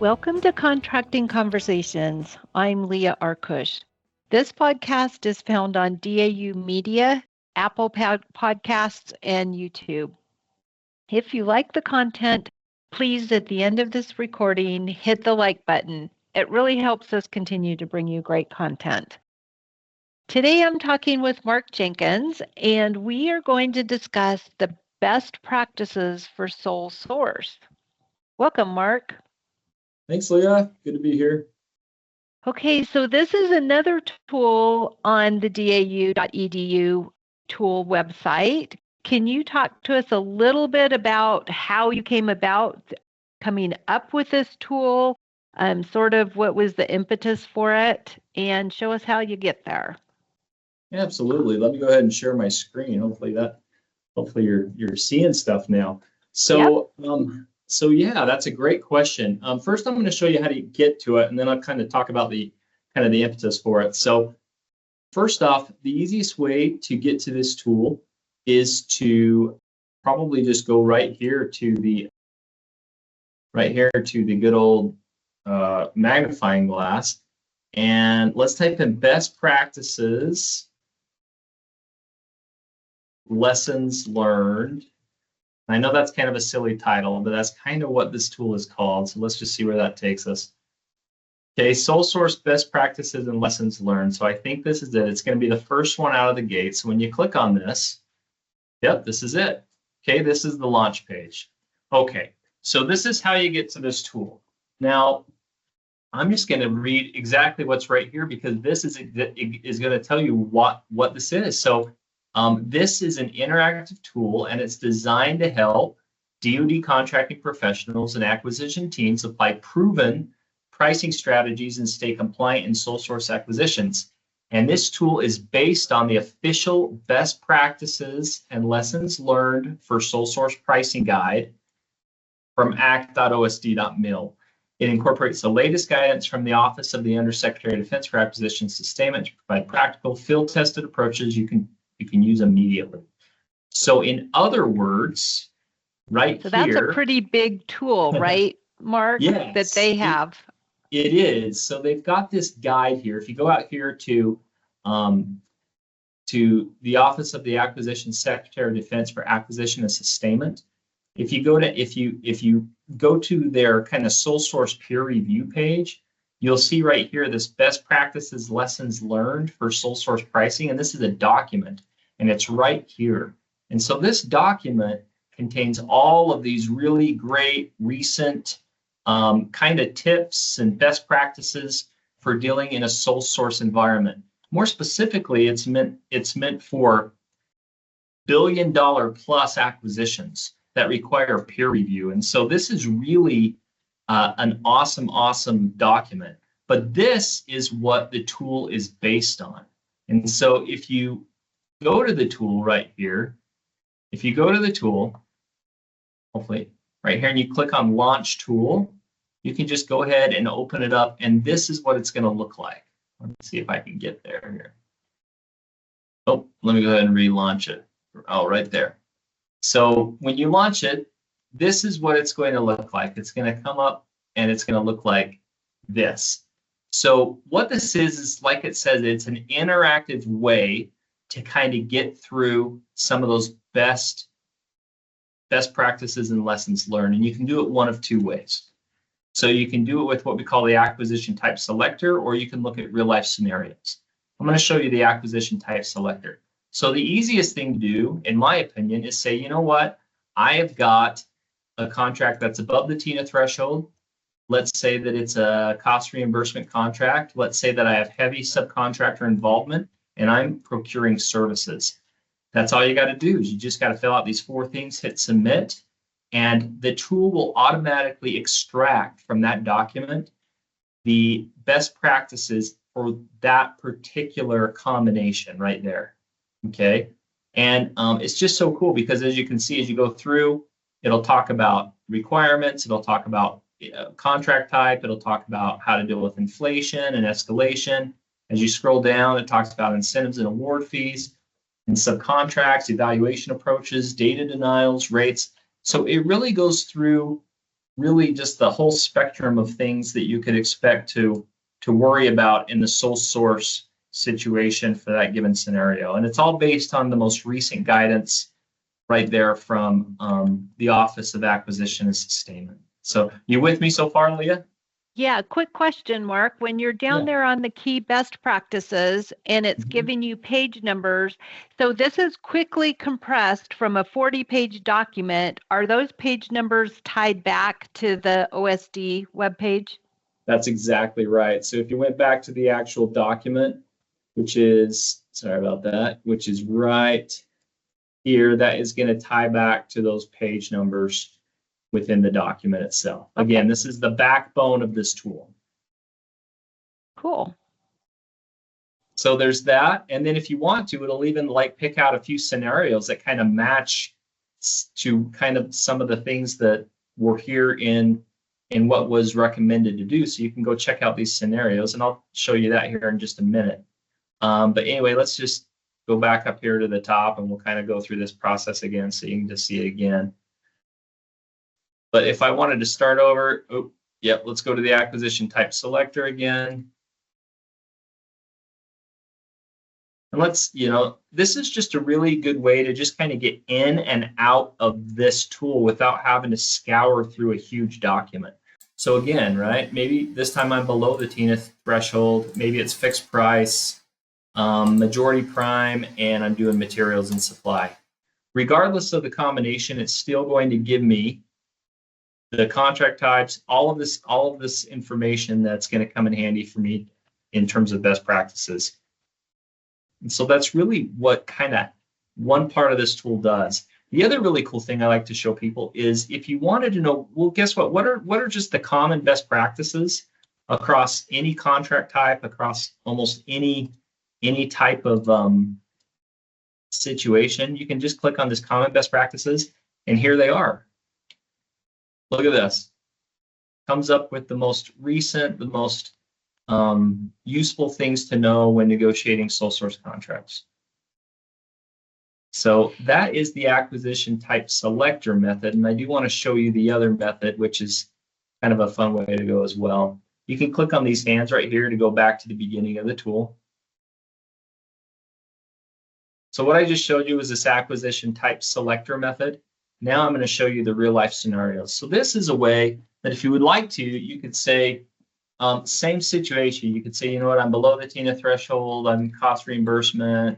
Welcome to Contracting Conversations. I'm Leah Arkush. This podcast is found on DAU Media, Apple Podcasts, and YouTube. If you like the content, please, at the end of this recording, hit the like button. It really helps us continue to bring you great content. Today, I'm talking with Mark Jenkins, and we are going to discuss the best practices for sole source. Welcome, Mark. Thanks, Leah. Good to be here. Okay, so this is another tool on the dau.edu tool website. Can you talk to us a little bit about how you came about coming up with this tool, sort of what was the impetus for it, and show us how you get there? Yeah, absolutely. Let me go ahead and share my screen. Hopefully you're seeing stuff now. So yeah, that's a great question. First, I'm going to show you how to get to it, and then I'll kind of talk about the impetus for it. So first off, the easiest way to get to this tool is to probably just go right here to the good old magnifying glass, and let's type in best practices, lessons learned. I know that's kind of a silly title, but that's kind of what this tool is called. So let's just see where that takes us. Okay, sole source best practices and lessons learned. So I think this is it. It's going to be the first one out of the gate. So when you click on this, yep, this is it. Okay, this is the launch page. Okay, so this is how you get to this tool. Now, I'm just going to read exactly what's right here because this is going to tell you what this is. So this is an interactive tool, and it's designed to help DoD contracting professionals and acquisition teams apply proven pricing strategies and stay compliant in sole source acquisitions. And this tool is based on the official best practices and lessons learned for sole source pricing guide from act.osd.mil. It incorporates the latest guidance from the Office of the Undersecretary of Defense for Acquisition Sustainment to provide practical, field-tested approaches you can use immediately. So in other words, so that's a pretty big tool, right, Mark? Yes, that they have. It is. So they've got this guide here. If you go out here to the Office of the Acquisition Secretary of Defense for Acquisition and Sustainment, if you go to their kind of sole source peer review page, you'll see right here this best practices lessons learned for sole source pricing, and this is a document, and it's right here. And so this document contains all of these really great recent kind of tips and best practices for dealing in a sole source environment. More specifically, it's meant for billion-dollar plus acquisitions that require peer review. And so this is really an awesome document. But this is what the tool is based on. And so if you go to the tool right here, hopefully right here, and you click on Launch Tool, you can just go ahead and open it up, and this is what it's going to look like. Let me see if I can get there here. Oh, let me go ahead and relaunch it. Oh, right there. So when you launch it, this is what it's going to look like. It's going to come up, and it's going to look like this. So what this is like it says, it's an interactive way to kind of get through some of those best practices and lessons learned. And you can do it one of two ways. So you can do it with what we call the acquisition type selector, or you can look at real life scenarios. I'm going to show you the acquisition type selector. So the easiest thing to do, in my opinion, is say, you know what? I have got a contract that's above the TINA threshold. Let's say that it's a cost reimbursement contract. Let's say that I have heavy subcontractor involvement and I'm procuring services. That's all you got to do is you just got to fill out these 4 things, hit submit, and the tool will automatically extract from that document the best practices for that particular combination right there. Okay. And it's just so cool because as you can see, as you go through, it'll talk about requirements, it'll talk about contract type, it'll talk about how to deal with inflation and escalation. As you scroll down, it talks about incentives and award fees and subcontracts, evaluation approaches, data denials, rates. So it really goes through really just the whole spectrum of things that you could expect to worry about in the sole source situation for that given scenario. And it's all based on the most recent guidance right there from the Office of Acquisition and Sustainment. So you with me so far, Leah? Yeah, quick question, Mark. When you're down there on the key best practices and it's giving you page numbers, so this is quickly compressed from a 40-page document. Are those page numbers tied back to the OSD webpage? That's exactly right. So if you went back to the actual document, which is, sorry about that, which is right here, that is going to tie back to those page numbers within the document itself. Okay. Again, this is the backbone of this tool. Cool. So there's that. And then if you want to, it'll even like pick out a few scenarios that kind of match to kind of some of the things that were here in what was recommended to do. So you can go check out these scenarios, and I'll show you that here in just a minute. But anyway, let's just go back up here to the top, and we'll kind of go through this process again so you can just see it again. But if I wanted to start over, let's go to the acquisition type selector again. And let's, this is just a really good way to just kind of get in and out of this tool without having to scour through a huge document. So again, right, maybe this time I'm below the TINA threshold, maybe it's fixed price, majority prime, and I'm doing materials and supply. Regardless of the combination, it's still going to give me the contract types, all of this information that's going to come in handy for me in terms of best practices. And so that's really what kind of one part of this tool does. The other really cool thing I like to show people is if you wanted to know, well, guess what? What are just the common best practices across any contract type, across almost any type of situation? You can just click on this common best practices, and here they are. Look at this. Comes up with the most recent, the most useful things to know when negotiating sole source contracts. So that is the acquisition type selector method. And I do want to show you the other method, which is kind of a fun way to go as well. You can click on these hands right here to go back to the beginning of the tool. So what I just showed you was this acquisition type selector method. Now I'm going to show you the real life scenarios. So this is a way that if you would like to, you could say, same situation. You could say, you know what, I'm below the TINA threshold, I'm cost reimbursement,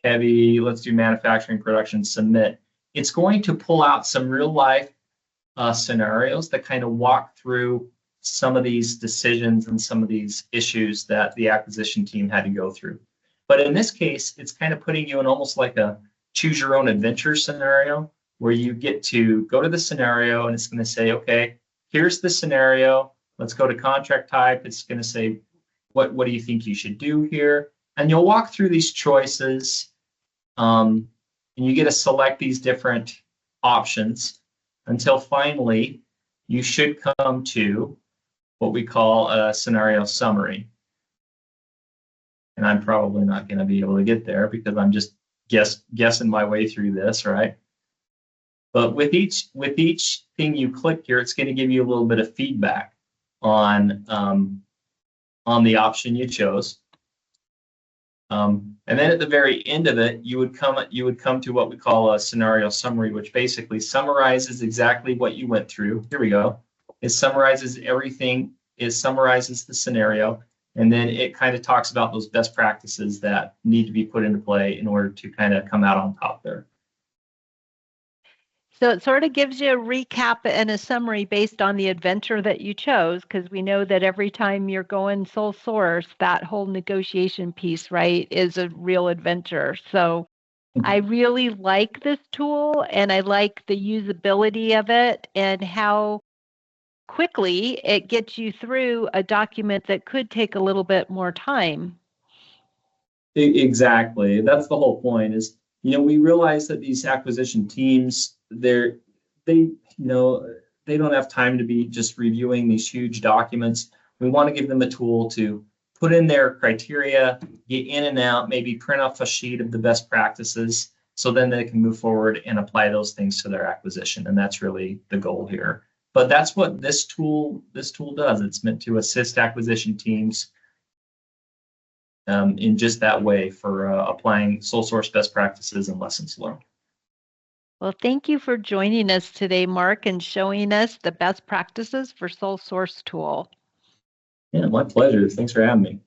heavy, let's do manufacturing, production, submit. It's going to pull out some real life scenarios that kind of walk through some of these decisions and some of these issues that the acquisition team had to go through. But in this case, it's kind of putting you in almost like a choose your own adventure scenario, where you get to go to the scenario and it's going to say, okay, here's the scenario. Let's go to contract type. It's going to say, what do you think you should do here? And you'll walk through these choices, and you get to select these different options until finally you should come to what we call a scenario summary. And I'm probably not going to be able to get there because I'm just guessing my way through this, right? But with each thing you click here, it's going to give you a little bit of feedback on the option you chose. And then at the very end of it, you would come to what we call a scenario summary, which basically summarizes exactly what you went through. Here we go. It summarizes everything. It summarizes the scenario, and then it kind of talks about those best practices that need to be put into play in order to kind of come out on top there. So it sort of gives you a recap and a summary based on the adventure that you chose, because we know that every time you're going sole source, that whole negotiation piece, right, is a real adventure. So I really like this tool, and I like the usability of it and how quickly it gets you through a document that could take a little bit more time. Exactly. That's the whole point is, we realize that these acquisition teams, they don't have time to be just reviewing these huge documents. We want to give them a tool to put in their criteria, get in and out, maybe print off a sheet of the best practices, so then they can move forward and apply those things to their acquisition. And that's really the goal here. But that's what this tool does. It's meant to assist acquisition teams in just that way for applying sole source best practices and lessons learned. Well, thank you for joining us today, Mark, and showing us the best practices for sole source tool. Yeah, my pleasure. Thanks for having me.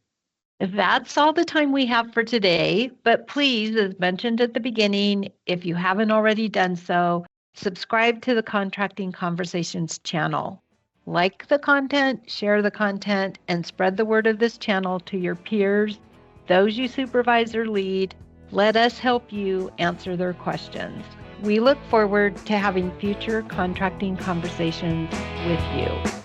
That's all the time we have for today, but please, as mentioned at the beginning, if you haven't already done so, subscribe to the Contracting Conversations channel. Like the content, share the content, and spread the word of this channel to your peers, those you supervise or lead. Let us help you answer their questions. We look forward to having future contracting conversations with you.